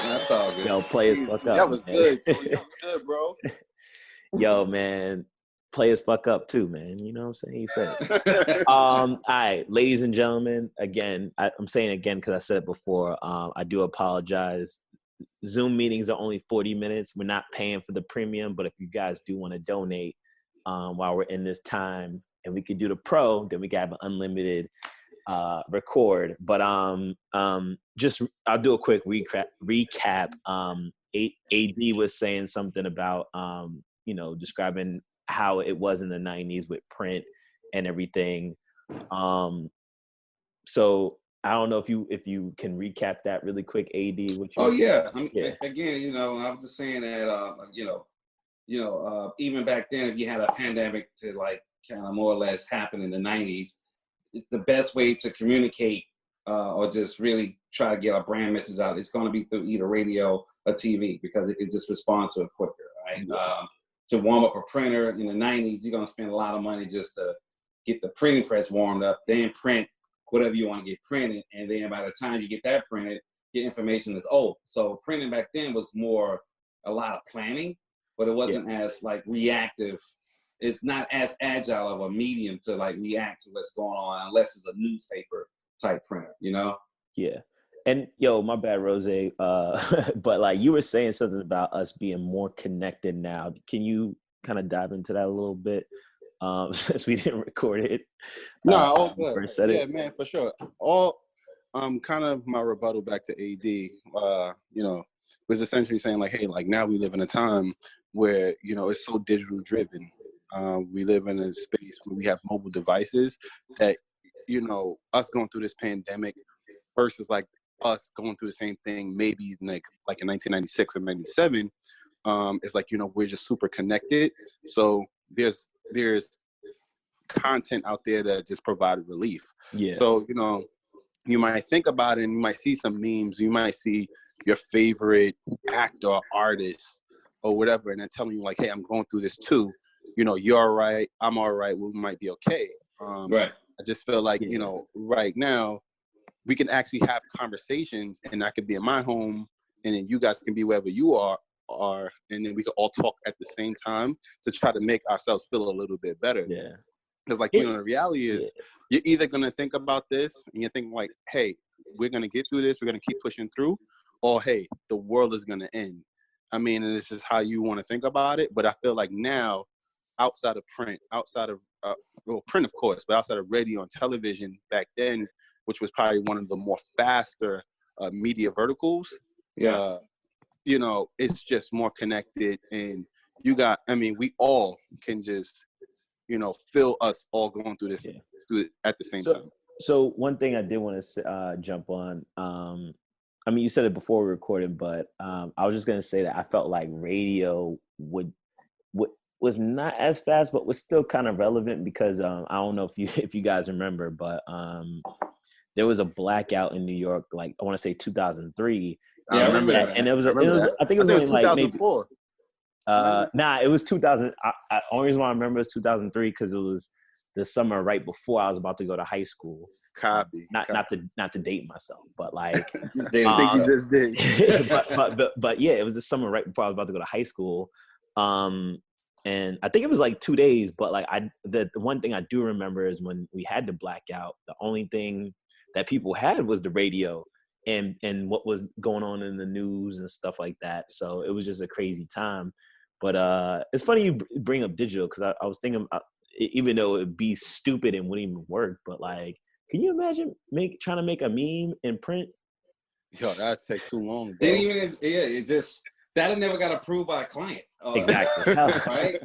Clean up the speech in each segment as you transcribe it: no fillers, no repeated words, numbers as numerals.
That's all good. Yo, players fuck up. That was man. good, Tony. That was good, bro. Yo, man, players fuck up too, man. You know what I'm saying? He said it. All right, ladies and gentlemen, again, I'm saying again because I said it before. I do apologize. Zoom meetings are only 40 minutes. We're not paying for the premium, but if you guys do want to donate while we're in this time and we could do the pro, then we can have an unlimited record. But just I'll do a quick recap. AD was saying something about describing how it was in the 90s with print and everything. So I don't know if you can recap that really quick, AD. Again, I'm just saying that even back then, if you had a pandemic to like kind of more or less happen in the 90s, it's the best way to communicate or just really try to get our brand message out. It's going to be through either radio or TV because it can just respond to it quicker, right? To warm up a printer in the 90s, you're going to spend a lot of money just to get the printing press warmed up, then print whatever you want to get printed. And then by the time you get that printed, your information is old. So printing back then was more a lot of planning, but it wasn't as like reactive. It's not as agile of a medium to like react to what's going on unless it's a newspaper type printer, Yeah. And my bad, Rose. But like you were saying something about us being more connected now. Can you kind of dive into that a little bit? Since we didn't record it. No, all good. First said it. Man, for sure. All kind of my rebuttal back to AD, was essentially saying like, hey, like now we live in a time where, it's so digital driven. We live in a space where we have mobile devices that, us going through this pandemic versus like us going through the same thing, maybe like in 1996 or 97, it's like, we're just super connected. So there's content out there that just provided relief. Yeah. So, you might think about it and you might see some memes, you might see your favorite actor or artist or whatever, and then telling you like, hey, I'm going through this too. You're all right, I'm all right, we might be okay. Right. I just feel like, right now we can actually have conversations and I could be in my home and then you guys can be wherever you are, and then we could all talk at the same time to try to make ourselves feel a little bit better. Yeah. Because like, the reality is you're either going to think about this and you're thinking like, hey, we're going to get through this, we're going to keep pushing through, or hey, the world is going to end. I mean, and it's just how you want to think about it. But I feel like now, outside of print, print of course, but outside of radio and television back then, which was probably one of the more faster media verticals, it's just more connected. And we all can just, feel us all going through this at the same time. So one thing I did want to jump on, you said it before we recorded, but I was just going to say that I felt like radio was not as fast, but was still kind of relevant because I don't know if you guys remember, but there was a blackout in New York, like I want to say 2003. Yeah, I remember that. And it was I think it was only 2004. Like maybe, it was 2000. Only reason why I remember is 2003 because it was the summer right before I was about to go to high school. Copy. Not to date myself, but like I think you just did. but yeah, it was the summer right before I was about to go to high school. And I think it was like 2 days, but like the one thing I do remember is when we had the blackout, the only thing that people had was the radio and what was going on in the news and stuff like that. So it was just a crazy time. But it's funny you bring up digital because I was thinking, even though it'd be stupid and wouldn't even work, but like, can you imagine trying to make a meme in print? Yo, that'd take too long, bro. It just that never got approved by a client. Exactly. Right?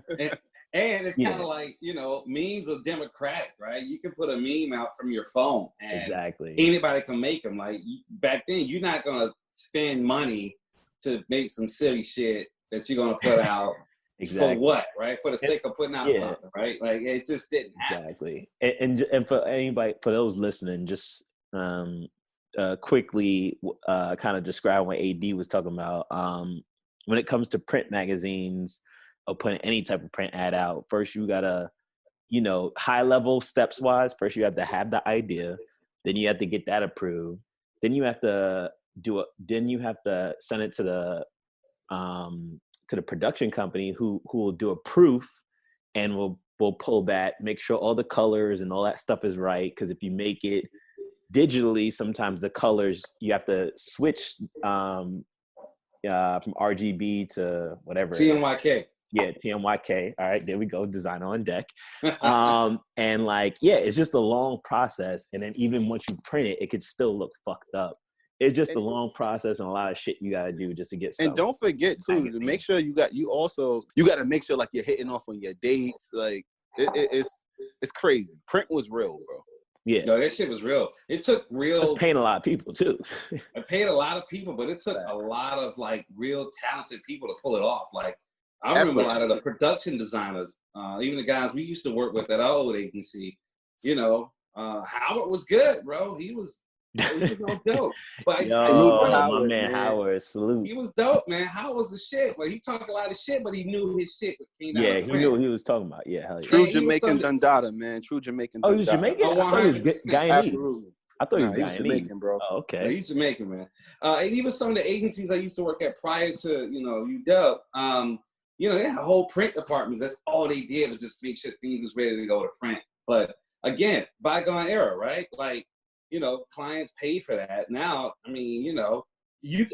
And it's kind of like, memes are democratic, right? You can put a meme out from your phone and exactly anybody can make them. Like back then, you're not going to spend money to make some silly shit that you're going to put out for what, right? For the sake of putting out something, right? Like it just didn't happen. Exactly. And for anybody, for those listening, just quickly kind of describe what AD was talking about. When it comes to print magazines or putting any type of print ad out, first you gotta, high level steps wise, first you have to have the idea, then you have to get that approved, then you have to send it to the production company who will do a proof and will pull back, make sure all the colors and all that stuff is right. Because if you make it digitally, sometimes the colors you have to switch from RGB to whatever. TMYK. Yeah, TMYK. All right, there we go. Design on deck. And it's just a long process. And then even once you print it, it could still look fucked up. It's just a long process and a lot of shit you gotta do just to get. And don't forget too to make sure you got to make sure like you're hitting off on your dates. Like it's crazy. Print was real, bro. Yeah, no, that shit was real. It took real. It's paying a lot of people too. It paid a lot of people, but it took a lot of like real talented people to pull it off. Like I remember a lot of the production designers, even the guys we used to work with at our old agency. Howard was good, bro. He was dope. But my man Howard, salute. He was dope, man. Howard was the shit. But he talked a lot of shit, but he knew his shit. He knew what he was talking about. Yeah, hell yeah. True Jamaican Dundada, man. True Jamaican Dundada. Oh, he was Jamaican? I thought he was Guyanese. Absolutely. I thought he was Jamaican, bro. Oh, okay. Yeah, he's Jamaican, man. And even some of the agencies I used to work at prior to, UW, they had whole print departments. That's all they did was just make sure things was ready to go to print. But again, bygone era, right? Like, clients pay for that. Now, I mean,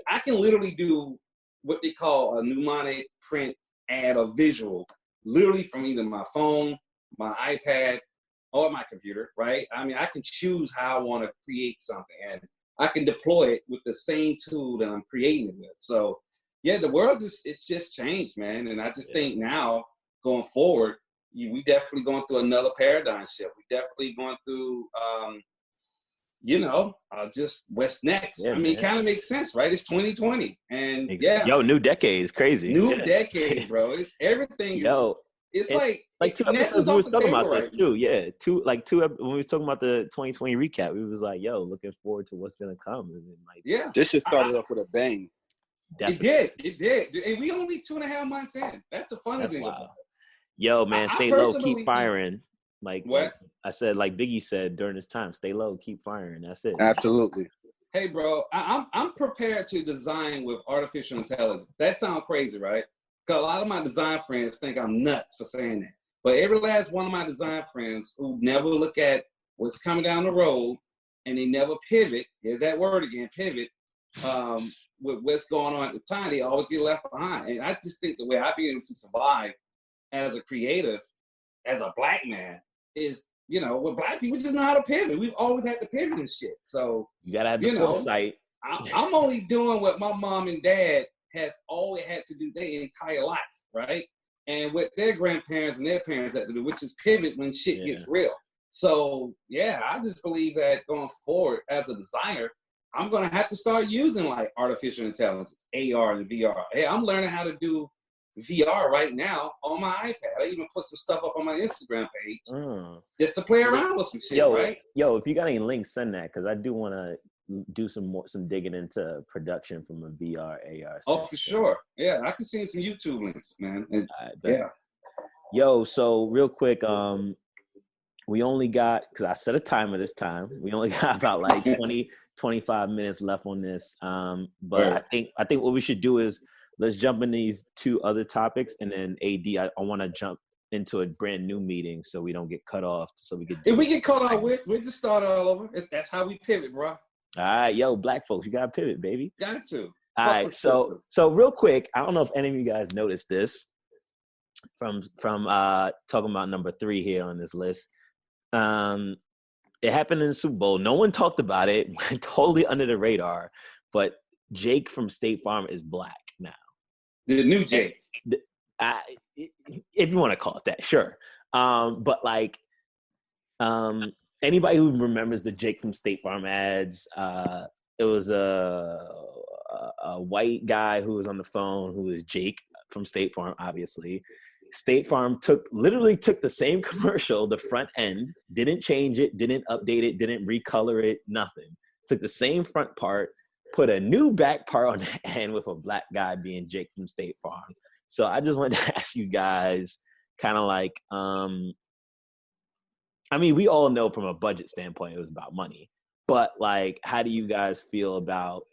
I can literally do what they call a mnemonic print ad or visual, literally from either my phone, my iPad, or my computer, right? I mean, I can choose how I want to create something, and I can deploy it with the same tool that I'm creating it with. So, yeah, the world just changed, man. And I just think now, going forward, we definitely going through another paradigm shift. We definitely going through just what's next. Yeah, I mean, it kind of makes sense, right? It's 2020. And new decade is crazy. New decade, bro. It's everything. It's like 2 episodes we was talking about this too. Yeah. When we was talking about the 2020 recap, we was like, looking forward to what's gonna come. And then, this just started off with a bang. Definitely. It did. And we only 2.5 months in. That's the funny thing. Wow. Yo, man, stay low, keep firing. Like I said, like Biggie said during this time, stay low, keep firing. That's it. Absolutely. Hey, bro, I'm prepared to design with artificial intelligence. That sounds crazy, right? Because a lot of my design friends think I'm nuts for saying that. But every last one of my design friends who never look at what's coming down the road and they never pivot, here's that word again, pivot, with what's going on at the time, they always get left behind. And I just think the way I've been able to survive as a creative, as a black man, is, with black people, we just know how to pivot. We've always had to pivot and shit. So you gotta have the foresight. I'm only doing what my mom and dad has always had to do their entire life, right? And what their grandparents and their parents had to do, which is pivot when shit gets real. So I just believe that going forward as a designer, I'm gonna have to start using like artificial intelligence, AR and VR. Hey, I'm learning how to do VR right now on my iPad. I even put some stuff up on my Instagram page just to play around with some shit, right? Yo, if you got any links, send that, because I do want to do some digging into production from a VR, AR. Oh, for sure. Yeah, I can see some YouTube links, man. Yo, so real quick, we only got, because I set a timer this time, we only got about like 25 minutes left on this. But I think what we should do is let's jump in these 2 other topics, and then AD, I want to jump into a brand new meeting so we don't get cut off. So we could. If we get cut off, we'll just start all over. That's how we pivot, bro. All right, yo, black folks, you gotta pivot, baby. Got to. All right, so real quick, I don't know if any of you guys noticed this from talking about number 3 here on this list. It happened in the Super Bowl. No one talked about it. Went totally under the radar. But Jake from State Farm is black now. The new Jake. If you want to call it that, sure. But like, anybody who remembers the Jake from State Farm ads, it was a white guy who was on the phone who was Jake from State Farm, obviously, State Farm literally took the same commercial, the front end, didn't change it, didn't update it, didn't recolor it, nothing. Took the same front part, put a new back part on the end with a black guy being Jake from State Farm. So I just wanted to ask you guys kind of like, I mean, we all know from a budget standpoint, it was about money, but like, how do you guys feel about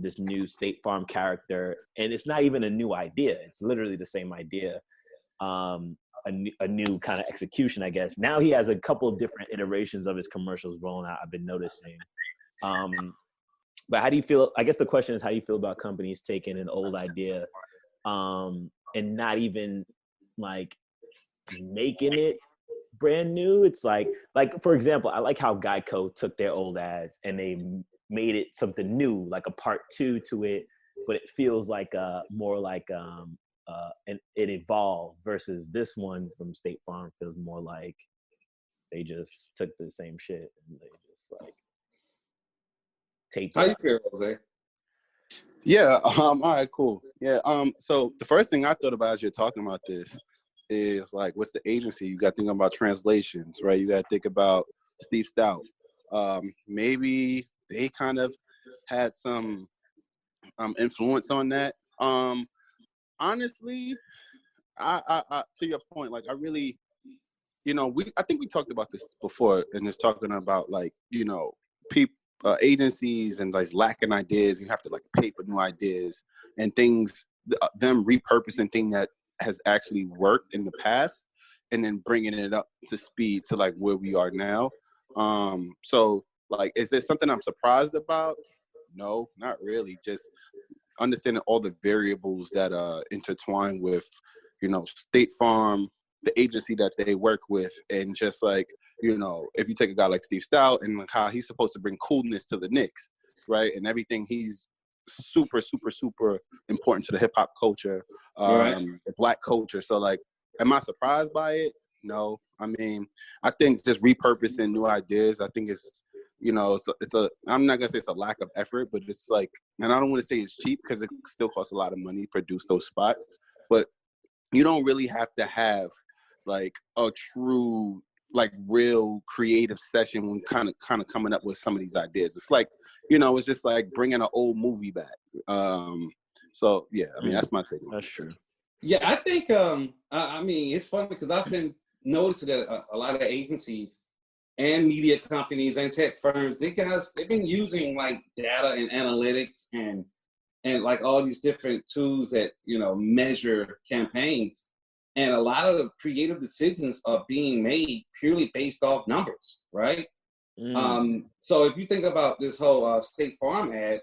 this new State Farm character? And it's not even a new idea. It's literally the same idea. A new kind of execution, I guess. Now he has a couple of different iterations of his commercials rolling out, I've been noticing. But how do you feel? I guess the question is, how do you feel about companies taking an old idea and not even like making it brand new? It's like for example, I like how Geico took their old ads and they made it something new, like a part 2 to it, but it feels like more like it evolved, versus this one from State Farm feels more like they just took the same shit and they just like taped it. How you feel, Jose? Yeah. All right. Cool. Yeah. So the first thing I thought about as you're talking about this is like, what's the agency? You got to think about translations, right? You got to think about Steve Stout. Maybe they kind of had some influence on that. Honestly, I to your point, like I really, I think we talked about this before, and just talking about like, people. Agencies and like lacking ideas, you have to like pay for new ideas and things, them repurposing thing that has actually worked in the past and then bringing it up to speed to like where we are now. So like, is there something I'm surprised about? No, not really. Just understanding all the variables that intertwine with, State Farm, the agency that they work with, and just like, if you take a guy like Steve Stout and like how he's supposed to bring coolness to the Knicks, right? And everything, he's super, super, super important to the hip hop culture, the black culture. So like, am I surprised by it? No. I mean, I think just repurposing new ideas, I think it's, I'm not gonna say it's a lack of effort, but it's like, and I don't want to say it's cheap because it still costs a lot of money to produce those spots, but you don't really have to have like a true, like real creative session when kind of coming up with some of these ideas. It's like, it's just like bringing an old movie back. So yeah, I mean, that's my take. That's true. Yeah, I think, I mean, it's funny because I've been noticing that a lot of agencies and media companies and tech firms, they've been using like data and analytics and like all these different tools that, measure campaigns. And a lot of the creative decisions are being made purely based off numbers, right? So if you think about this whole State Farm ad,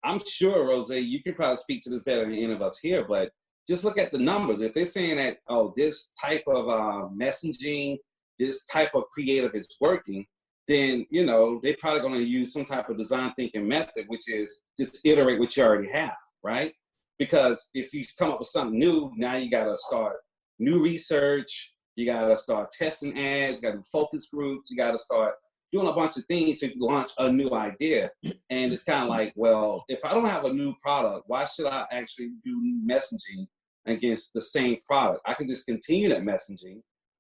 I'm sure, Rose, you can probably speak to this better than any of us here, but just look at the numbers. If they're saying that, this type of messaging, this type of creative is working, then, they're probably going to use some type of design thinking method, which is just iterate what you already have, right? Because if you come up with something new, now you got to start new research, you got to start testing ads, you got to do focus groups, you got to start doing a bunch of things to launch a new idea. And it's kind of like, well, if I don't have a new product, why should I actually do new messaging against the same product? I can just continue that messaging.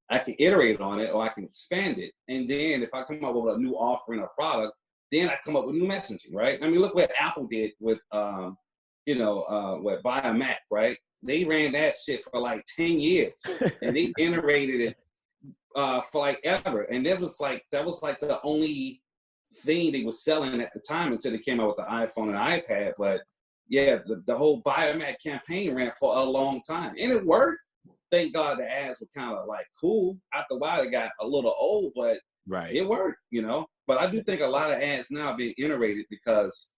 I can iterate on it or I can expand it. And then if I come up with a new offering or product, then I come up with new messaging, right? I mean, look what Apple did with, Buy a Mac, right? They ran that shit for like 10 years and they iterated it for like ever. And that was like the only thing they were selling at the time until they came out with the iPhone and iPad. But yeah, the whole Buy a Mac campaign ran for a long time and it worked. Thank God the ads were kind of like cool. After a while, it got a little old, but it worked, But I do think a lot of ads now are being iterated because,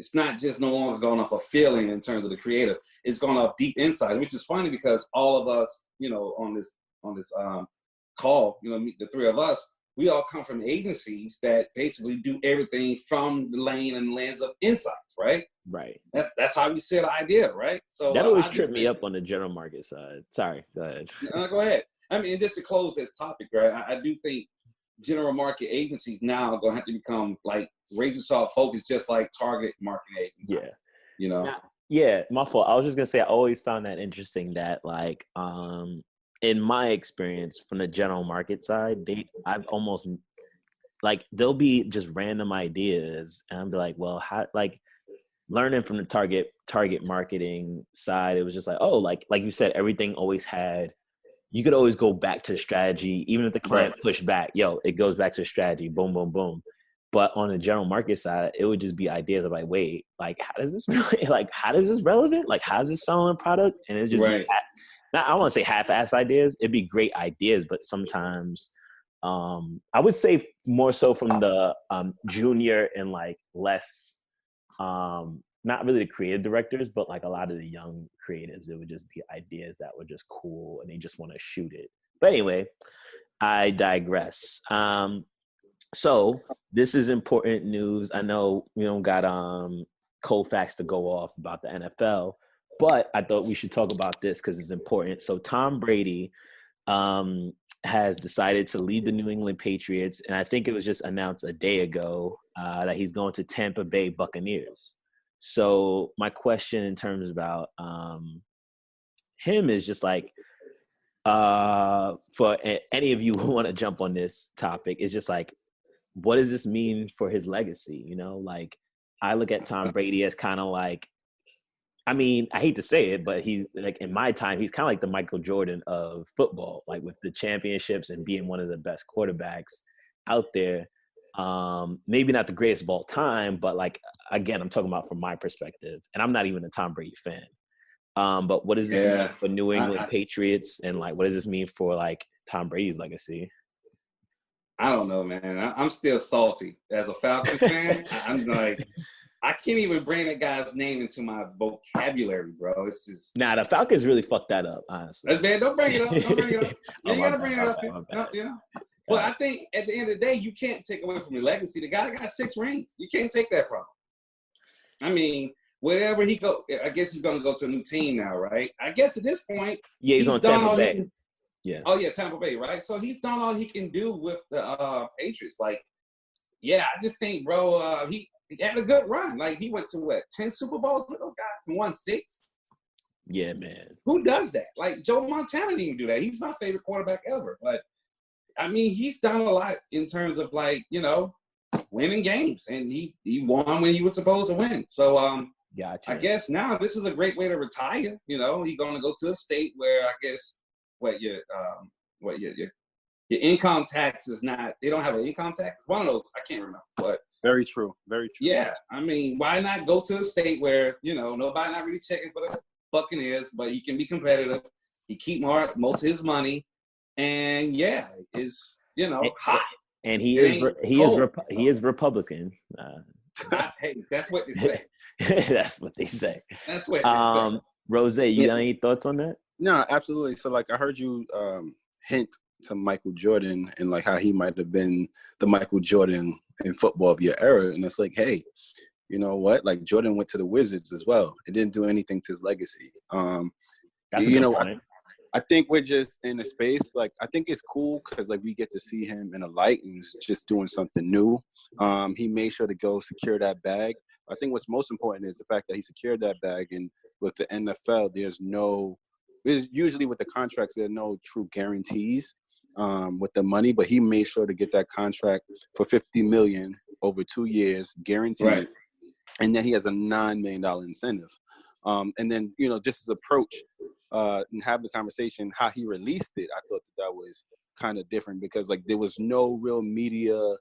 it's not just no longer going off a feeling in terms of the creative. It's going off deep insight, which is funny because all of us, on this call, the three of us, we all come from agencies that basically do everything from the lane and lens of insights, right? Right. That's how we set an idea, right? So that always tripped me up on the general market side. Sorry, go ahead. Go ahead. I mean, just to close this topic, right? I do think general market agencies now are going to have to become like razor sharp focused, just like target marketing agencies. Yeah. Yeah, my fault. I was just gonna say I always found that interesting that like in my experience from the general market side, I've almost like there'll be just random ideas and I'll be like, well, how like learning from the target marketing side, it was just like, oh, like you said, everything always had you could always go back to strategy, even if the client pushed back, it goes back to strategy, boom, boom, boom. But on the general market side, it would just be ideas of like, wait, like how does this relevant? Like how's this selling a product? And it just be I don't want to say half-ass ideas. It'd be great ideas, but sometimes I would say more so from the junior and like less not really the creative directors, but like a lot of the young creatives, it would just be ideas that were just cool and they just want to shoot it. But anyway, I digress. So this is important news. I know we don't got cold facts to go off about the NFL, but I thought we should talk about this because it's important. So Tom Brady has decided to leave the New England Patriots, and I think it was just announced a day ago that he's going to Tampa Bay Buccaneers. So my question in terms about him is just like, for any of you who want to jump on this topic, is just like, what does this mean for his legacy? You know, like I look at Tom Brady as kind of like, I mean, I hate to say it, but he's like in my time, he's kind of like the Michael Jordan of football, like with the championships and being one of the best quarterbacks out there. Maybe not the greatest of all time, but like, again, I'm talking about from my perspective, and I'm not even a Tom Brady fan. But what does this mean for New England Patriots, and like, what does this mean for like Tom Brady's legacy? I don't know, man. I'm still salty as a Falcons fan. I'm like, I can't even bring that guy's name into my vocabulary, bro. It's just the Falcons really fucked that up, honestly. Man, don't bring it up. Don't bring it up. You ain't gotta bring it up. You know. But I think at the end of the day, you can't take away from your legacy. The guy got 6 rings. You can't take that from him. I mean, wherever he go, I guess he's gonna go to a new team now, right? I guess at this point, he's on Tampa Bay. Yeah. Oh yeah, Tampa Bay, right? So he's done all he can do with the Patriots. Like, yeah, I just think, bro, he had a good run. Like he went to 10 Super Bowls with those guys and won 6. Yeah, man. Who does that? Like Joe Montana didn't even do that. He's my favorite quarterback ever. But I mean, he's done a lot in terms of like, you know, winning games, and he won when he was supposed to win. So gotcha. I guess now this is a great way to retire. You know, he's gonna go to a state where I guess your income tax is not. They don't have an income tax. One of those I can't remember, but very true. Very true. Yeah, I mean, why not go to a state where you know nobody not really checking for the Buccaneers, but he can be competitive. He keep most of his money, and yeah, is hot. And he is Republican. Hey, that's what they say. That's what they say. That's what they say. Rose, you got any thoughts on that? No, absolutely. So like I heard you hint to Michael Jordan and like how he might have been the Michael Jordan in football of your era. And it's like, hey, you know what? Like Jordan went to the Wizards as well. It didn't do anything to his legacy. That's a good point. I think we're just in a space, like, I think it's cool because, like, we get to see him in a light and he's just doing something new. He made sure to go secure that bag. I think what's most important is the fact that he secured that bag. And with the NFL, there's usually with the contracts, there are no true guarantees with the money, but he made sure to get that contract for $50 million over 2 years, guaranteed. Right. And then he has a $9 million incentive. And then, just his approach and have the conversation, how he released it, I thought that was kind of different because, like, there was no real media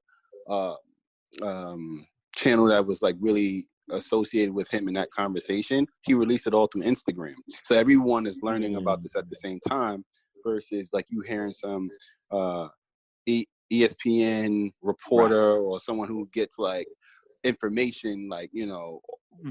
channel that was, like, really associated with him in that conversation. He released it all through Instagram. So everyone is learning about this at the same time versus, like, you hearing some ESPN reporter or someone who gets, like, information, like,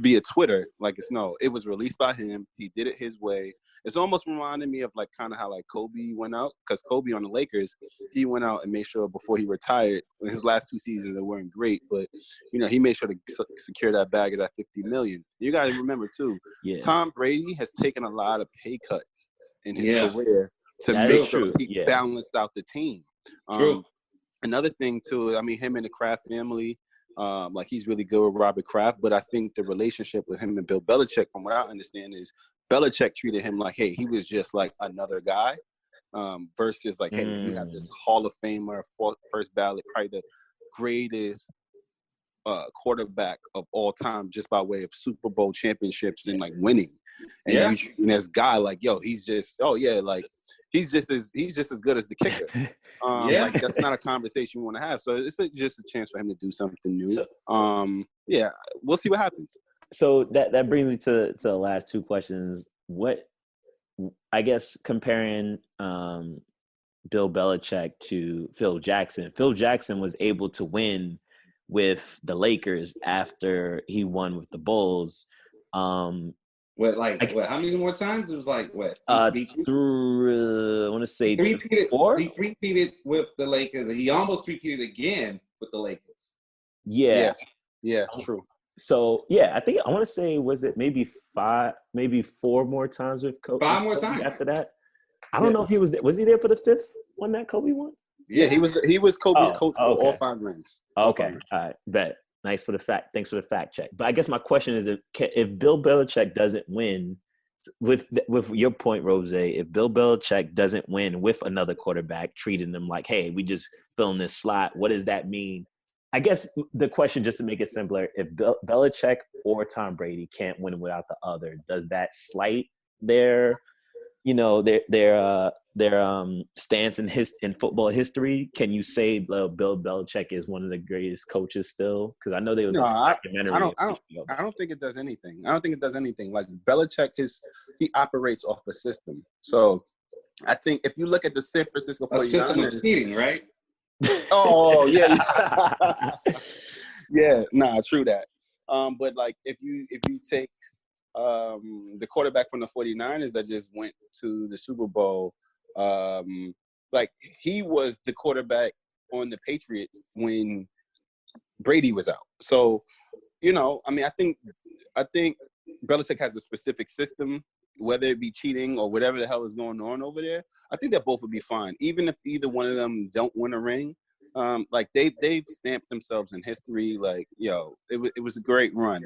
via Twitter. Like, it was released by him. He did it his way. It's almost reminded me of, like, kind of how, like, Kobe went out, because Kobe on the Lakers, he went out and made sure before he retired, his last 2 seasons, they weren't great, but, he made sure to secure that bag of that $50 million. You got to remember, too, Tom Brady has taken a lot of pay cuts in his career to make sure he balanced out the team. Another thing, too, I mean, him and the Kraft family, Like he's really good with Robert Kraft, but I think the relationship with him and Bill Belichick, from what I understand, is Belichick treated him like, hey, he was just like another guy, versus like, hey, you have this Hall of Famer, first ballot, probably the greatest quarterback of all time, just by way of Super Bowl championships and like winning. And you treat this guy like, yo, he's just, like he's just as good as the kicker. Like that's not a conversation we want to have. So it's just a chance for him to do something new. We'll see what happens. So that brings me to the last two questions. What, I guess, comparing Bill Belichick to Phil Jackson. Phil Jackson was able to win with the Lakers after he won with the Bulls. How many more times? It was like what? I want to say four. He repeated with the Lakers, and he almost repeated again with the Lakers. Yeah, true. So I think I want to say, was it maybe four more times with Kobe? 5 more times after that. I don't know if he was there. Was he there for the fifth one that Kobe won? Yeah, he was Kobe's coach for all 5 rings. Okay, all right, bet. Nice for the fact. Thanks for the fact check. But I guess my question is, if Bill Belichick doesn't win, with your point, Rose, if Bill Belichick doesn't win with another quarterback, treating them like, hey, we just fill in this slot, what does that mean? I guess the question, just to make it simpler, if Belichick or Tom Brady can't win without the other, does that slight their stance in football history? Can you say Bill Belichick is one of the greatest coaches still? Because I know there was I don't think it does anything. Like Belichick, he operates off a system. So I think if you look at the San Francisco 49ers, system of cheating, right? Oh yeah. Yeah, true that. But like if you take the quarterback from the 49ers that just went to the Super Bowl, like he was the quarterback on the Patriots when Brady was out. So, I think Belichick has a specific system, whether it be cheating or whatever the hell is going on over there. I think that both would be fine, even if either one of them don't win a ring. Like they've stamped themselves in history. Like, it was a great run.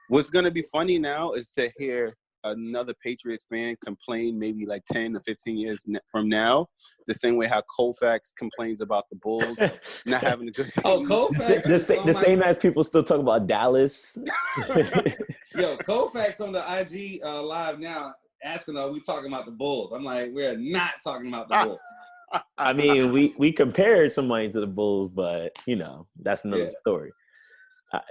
What's going to be funny now is to hear another Patriots fan complain maybe like 10 to 15 years from now, the same way how Koufax complains about the Bulls not having a good team. Koufax. The same as people still talk about Dallas. Yo, Koufax on the IG live now asking, are we talking about the Bulls? I'm like, we're not talking about the Bulls. I mean, we compared somebody to the Bulls, but, that's another story.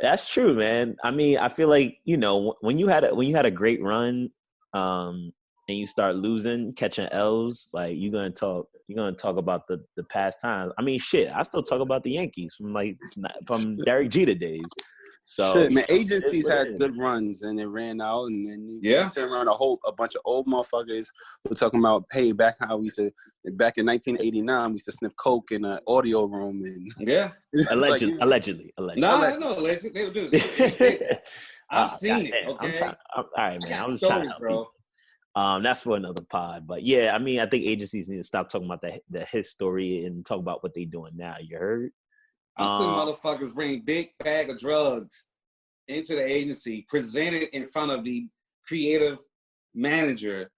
That's true, man. I mean, I feel like, when you had a great run, and you start losing, catching L's, like you're gonna talk about the past times. I mean, shit, I still talk about the Yankees from Derek Jeter days. So shit, man, agencies had good runs and it ran out, and then you sit around a bunch of old motherfuckers who talking about, hey, back in 1989 we used to sniff coke in an audio room and allegedly. No, allegedly they would do. I've seen it. Okay, all right, man. I'm stories, trying, bro. That's for another pod, but yeah, I mean, I think agencies need to stop talking about the history and talk about what they're doing now. You heard? I've seen motherfuckers bring big bag of drugs into the agency, present it in front of the creative manager.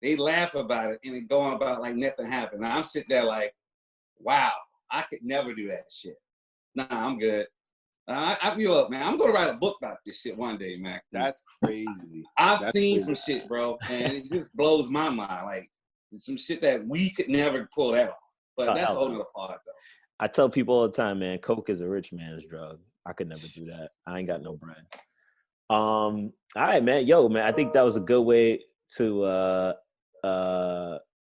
They laugh about it and it go on about like nothing happened. Now I'm sitting there like, wow, I could never do that shit. Nah, I'm good. I feel up, man. I'm gonna write a book about this shit one day, man. That's crazy. I've seen some shit, bro, and it just blows my mind. Like some shit that we could never pull that off. But that's a whole other part, though. I tell people all the time, man, coke is a rich man's drug. I could never do that. I ain't got no bread. All right, man. Yo, man, I think that was a good way to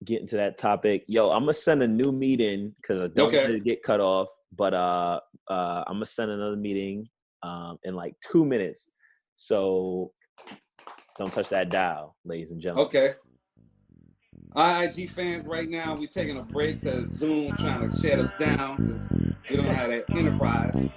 get into that topic. Yo, I'm gonna send a new meeting because I don't want to get cut off. But I'm gonna send another meeting in like 2 minutes. So don't touch that dial, ladies and gentlemen. Okay. IIG fans, right now we're taking a break because Zoom trying to shut us down because we don't have that enterprise.